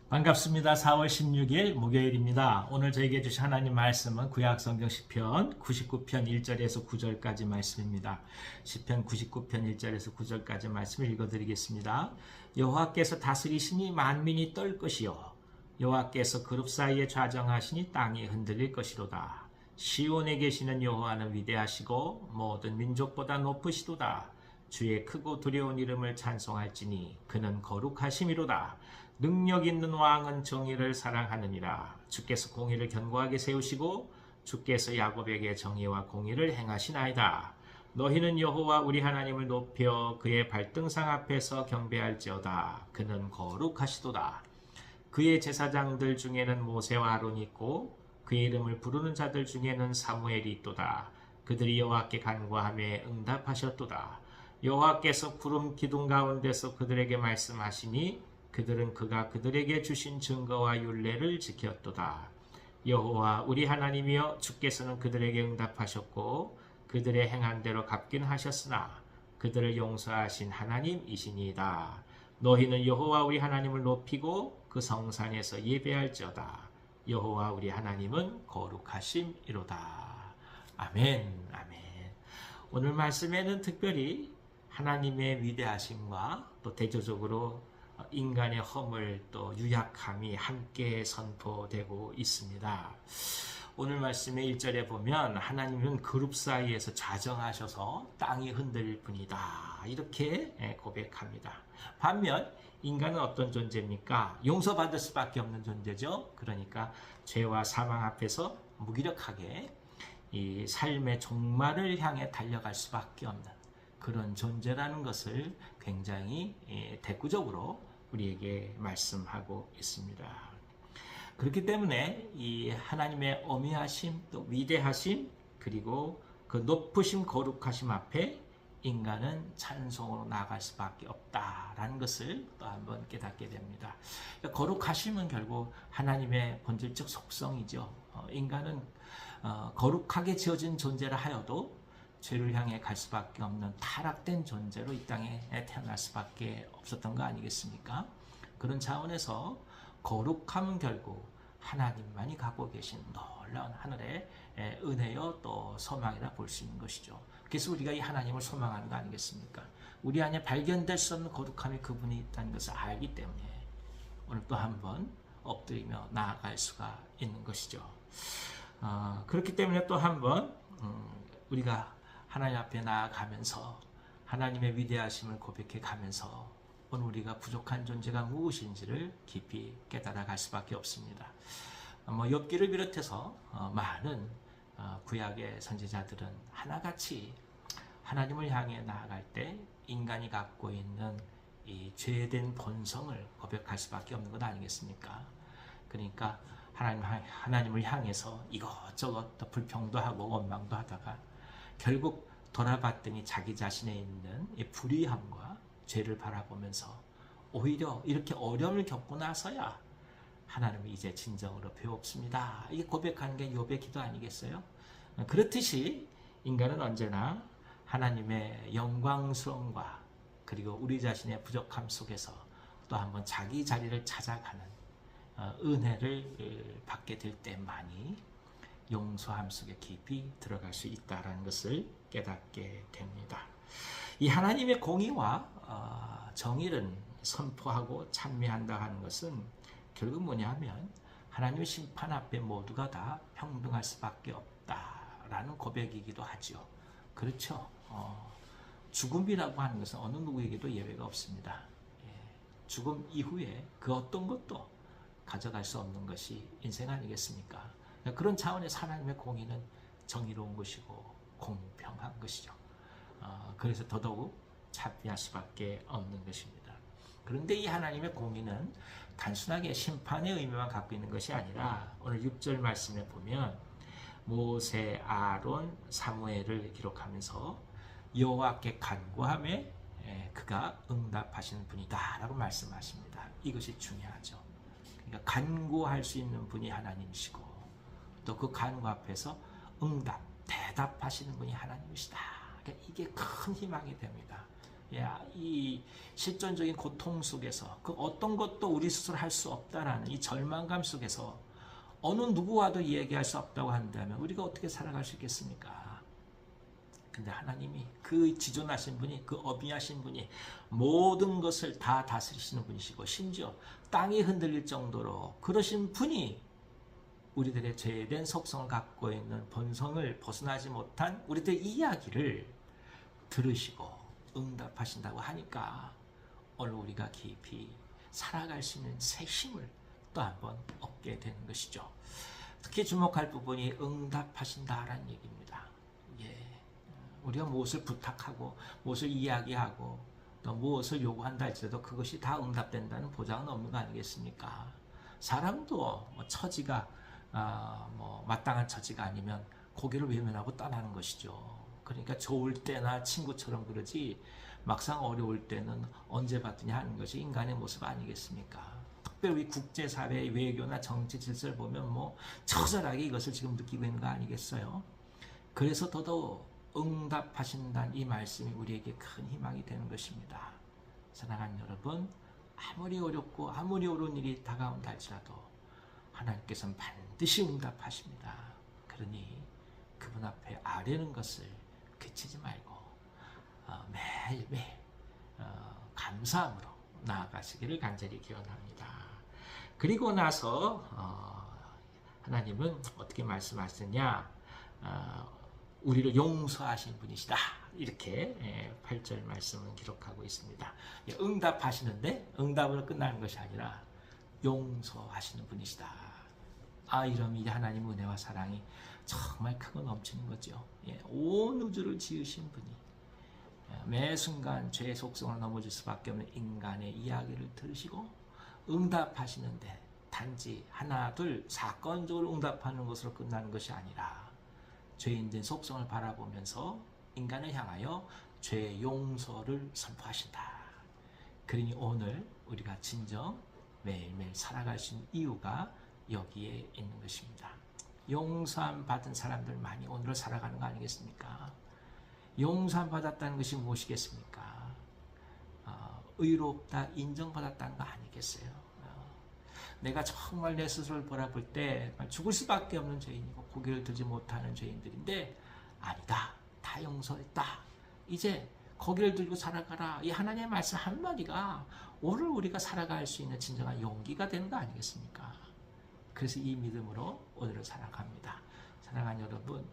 반갑습니다. 4월 16일 목요일입니다. 오늘 저에게 주신 하나님 말씀은 구약성경 시편 99편 1절에서 9절까지 말씀입니다. 시편 99편 1절에서 9절까지 말씀을 읽어드리겠습니다. 여호와께서 다스리시니 만민이 떨 것이요 여호와께서 그룹 사이에 좌정하시니 땅이 흔들릴 것이로다. 시온에 계시는 여호와는 위대하시고 모든 민족보다 높으시도다. 주의 크고 두려운 이름을 찬송할지니 그는 거룩하심이로다. 능력 있는 왕은 정의를 사랑하느니라. 주께서 공의를 견고하게 세우시고 주께서 야곱에게 정의와 공의를 행하시나이다. 너희는 여호와 우리 하나님을 높여 그의 발등상 앞에서 경배할지어다. 그는 거룩하시도다. 그의 제사장들 중에는 모세와 아론이 있고 그의 이름을 부르는 자들 중에는 사무엘이 있도다. 그들이 여호와께 간구하며 응답하셨도다. 여호와께서 구름 기둥 가운데서 그들에게 말씀하시니 그들은 그가 그들에게 주신 증거와 율례를 지켰도다. 여호와 우리 하나님이여 주께서는 그들에게 응답하셨고 그들의 행한 대로 갚긴 하셨으나 그들을 용서하신 하나님이시니이다. 너희는 여호와 우리 하나님을 높이고 그 성산에서 예배할지어다. 여호와 우리 하나님은 거룩하심이로다. 아멘. 아멘. 오늘 말씀에는 특별히 하나님의 위대하심과 또 대조적으로 인간의 허물 또 유약함이 함께 선포되고 있습니다. 오늘 말씀의 1절에 보면 하나님은 그룹 사이에서 좌정하셔서 땅이 흔들릴 뿐이다. 이렇게 고백합니다. 반면 인간은 어떤 존재입니까? 용서받을 수밖에 없는 존재죠. 그러니까 죄와 사망 앞에서 무기력하게 이 삶의 종말을 향해 달려갈 수밖에 없는 그런 존재라는 것을 굉장히 대구적으로 우리에게 말씀하고 있습니다. 그렇기 때문에 이 하나님의 어미하심 또 위대하심 그리고 그 높으심 거룩하심 앞에 인간은 찬송으로 나아갈 수밖에 없다라는 것을 또 한번 깨닫게 됩니다. 그러니까 거룩하심은 결국 하나님의 본질적 속성이죠. 인간은 거룩하게 지어진 존재라 하여도 죄를 향해 갈 수밖에 없는 타락된 존재로 이 땅에 태어날 수밖에 없었던 거 아니겠습니까? 그런 차원에서 거룩함은 결국 하나님만이 갖고 계신 놀라운 하늘의 은혜요 또 소망이라 볼 수 있는 것이죠. 그래서 우리가 이 하나님을 소망하는 거 아니겠습니까? 우리 안에 발견될 수 없는 거룩함이 그분이 있다는 것을 알기 때문에 오늘 또 한번 엎드리며 나아갈 수가 있는 것이죠. 그렇기 때문에 또 한번 우리가 하나님 앞에 나아가면서 하나님의 위대하심을 고백해 가면서 오늘 우리가 부족한 존재가 무엇인지를 깊이 깨달아갈 수밖에 없습니다. 욥기를 비롯해서 많은 구약의 선지자들은 하나같이 하나님을 향해 나아갈 때 인간이 갖고 있는 이 죄된 본성을 고백할 수밖에 없는 것 아니겠습니까? 그러니까 하나님을 향해서 이것저것 불평도 하고 원망도 하다가 결국 돌아봤더니 자기 자신에 있는 이 불의함과 죄를 바라보면서 오히려 이렇게 어려움을 겪고 나서야 하나님이 이제 진정으로 배웠습니다. 이게 고백하는 게 욥의 기도 아니겠어요? 그렇듯이 인간은 언제나 하나님의 영광스러움과 그리고 우리 자신의 부족함 속에서 또 한번 자기 자리를 찾아가는 은혜를 받게 될 때만이 용서함 속에 깊이 들어갈 수 있다는 것을 깨닫게 됩니다. 이 하나님의 공의와 정의를 선포하고 찬미한다 하는 것은 결국 뭐냐면 하나님의 심판 앞에 모두가 다 평등할 수밖에 없다라는 고백이기도 하죠. 그렇죠. 죽음이라고 하는 것은 어느 누구에게도 예외가 없습니다. 죽음 이후에 그 어떤 것도 가져갈 수 없는 것이 인생 아니겠습니까? 그런 차원에서 하나님의 공의는 정의로운 것이고 공평한 것이죠. 그래서 더더욱 찬미할 수밖에 없는 것입니다. 그런데 이 하나님의 공의는 단순하게 심판의 의미만 갖고 있는 것이 아니라 오늘 6절 말씀에 보면 모세, 아론, 사무엘을 기록하면서 여호와께 간구하며 그가 응답하시는 분이다 라고 말씀하십니다. 이것이 중요하죠. 그러니까 간구할 수 있는 분이 하나님이시고 또 그 간구 앞에서 대답하시는 분이 하나님이시다. 그러니까 이게 큰 희망이 됩니다. 이 실존적인 고통 속에서 그 어떤 것도 우리 스스로 할 수 없다라는 이 절망감 속에서 어느 누구와도 이야기할 수 없다고 한다면 우리가 어떻게 살아갈 수 있겠습니까? 근데 하나님이 그 지존하신 분이, 그 어비하신 분이 모든 것을 다 다스리시는 분이시고 심지어 땅이 흔들릴 정도로 그러신 분이 우리들의 죄된 속성을 갖고 있는 본성을 벗어나지 못한 우리들의 이야기를 들으시고 응답하신다고 하니까 오늘 우리가 깊이 살아갈 수 있는 새 힘을 또 한번 얻게 되는 것이죠. 특히 주목할 부분이 응답하신다라는 얘기입니다. 우리가 무엇을 부탁하고 무엇을 이야기하고 또 무엇을 요구한다 할지라도 그것이 다 응답된다는 보장은 없는 거 아니겠습니까? 사람도 처지가 마땅한 처지가 아니면 고개를 외면하고 떠나는 것이죠. 그러니까 좋을 때나 친구처럼 그러지 막상 어려울 때는 언제 받느냐 하는 것이 인간의 모습 아니겠습니까? 특별히 국제사회의 외교나 정치 질서를 보면 처절하게 이것을 지금 느끼고 있는 거 아니겠어요? 그래서 더더욱 응답하신다는 이 말씀이 우리에게 큰 희망이 되는 것입니다. 사랑하는 여러분, 아무리 어렵고 아무리 어려운 일이 다가온다 할지라도 하나님께서는 반드시 응답하십니다. 그러니 그분 앞에 아뢰는 것을 그치지 말고 매일매일 감사함으로 나아가시기를 간절히 기원합니다. 그리고 나서 하나님은 어떻게 말씀하시느냐, 우리를 용서하신 분이시다. 이렇게 8절 말씀을 기록하고 있습니다. 응답하시는데 응답으로 끝나는 것이 아니라 용서하시는 분이시다. 이러면 하나님의 은혜와 사랑이 정말 크고 넘치는 거죠. 온 우주를 지으신 분이 매 순간 죄의 속성을 넘어질 수밖에 없는 인간의 이야기를 들으시고 응답하시는데 단지 하나 둘 사건적으로 응답하는 것으로 끝나는 것이 아니라 죄인된 속성을 바라보면서 인간을 향하여 죄의 용서를 선포하신다. 그러니 오늘 우리가 진정 매일매일 살아갈 수 있는 이유가 여기에 있는 것입니다. 용서함 받은 사람들 많이 오늘을 살아가는 거 아니겠습니까? 용서함 받았다는 것이 무엇이겠습니까? 의롭다 인정받았다는 거 아니겠어요? 내가 정말 내 스스로를 바라볼 때 죽을 수밖에 없는 죄인이고 고개를 들지 못하는 죄인들인데 아니다, 다 용서했다, 이제 고개를 들고 살아가라, 이 하나님의 말씀 한마디가 오늘 우리가 살아갈 수 있는 진정한 용기가 되는 거 아니겠습니까? 그래서 이 믿음으로 오늘을 살아갑니다. 사랑하는 여러분,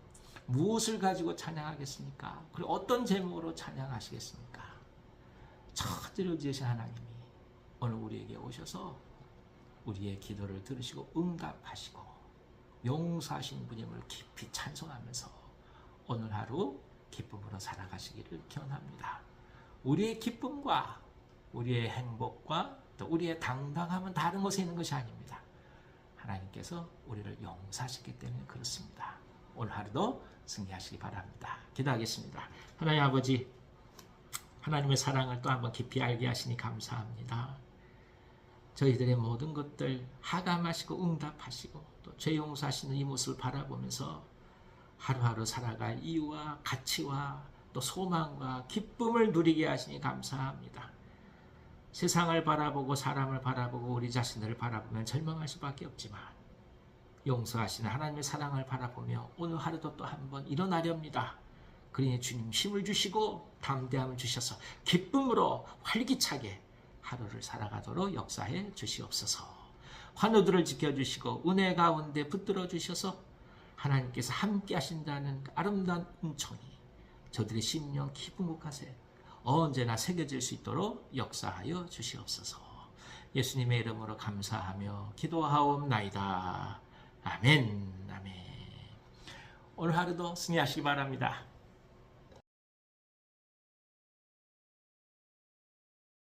무엇을 가지고 찬양하겠습니까? 그리고 어떤 제목으로 찬양하시겠습니까? 천지를 지으신 하나님이 오늘 우리에게 오셔서 우리의 기도를 들으시고 응답하시고 용서하신 분임을 깊이 찬송하면서 오늘 하루 기쁨으로 살아가시기를 기원합니다. 우리의 기쁨과 우리의 행복과 또 우리의 당당함은 다른 곳에 있는 것이 아닙니다. 하나님께서 우리를 용서하시기 때문에 그렇습니다. 오늘 하루도 승리하시기 바랍니다. 기도하겠습니다. 하나님 아버지, 하나님의 사랑을 또 한번 깊이 알게 하시니 감사합니다. 저희들의 모든 것들 하감하시고 응답하시고 또 죄 용서하시는 이 모습을 바라보면서 하루하루 살아갈 이유와 가치와 또 소망과 기쁨을 누리게 하시니 감사합니다. 세상을 바라보고 사람을 바라보고 우리 자신을 바라보면 절망할 수밖에 없지만 용서하시는 하나님의 사랑을 바라보며 오늘 하루도 또 한번 일어나렵니다. 그러니 주님 힘을 주시고 담대함을 주셔서 기쁨으로 활기차게 하루를 살아가도록 역사해 주시옵소서. 환우들을 지켜주시고 은혜 가운데 붙들어 주셔서 하나님께서 함께 하신다는 아름다운 은총이 저들의 심령 깊은 곳에 언제나 새겨질 수 있도록 역사하여 주시옵소서. 예수님의 이름으로 감사하며 기도하옵나이다. 아멘. 아멘. 오늘 하루도 승리하시기 바랍니다.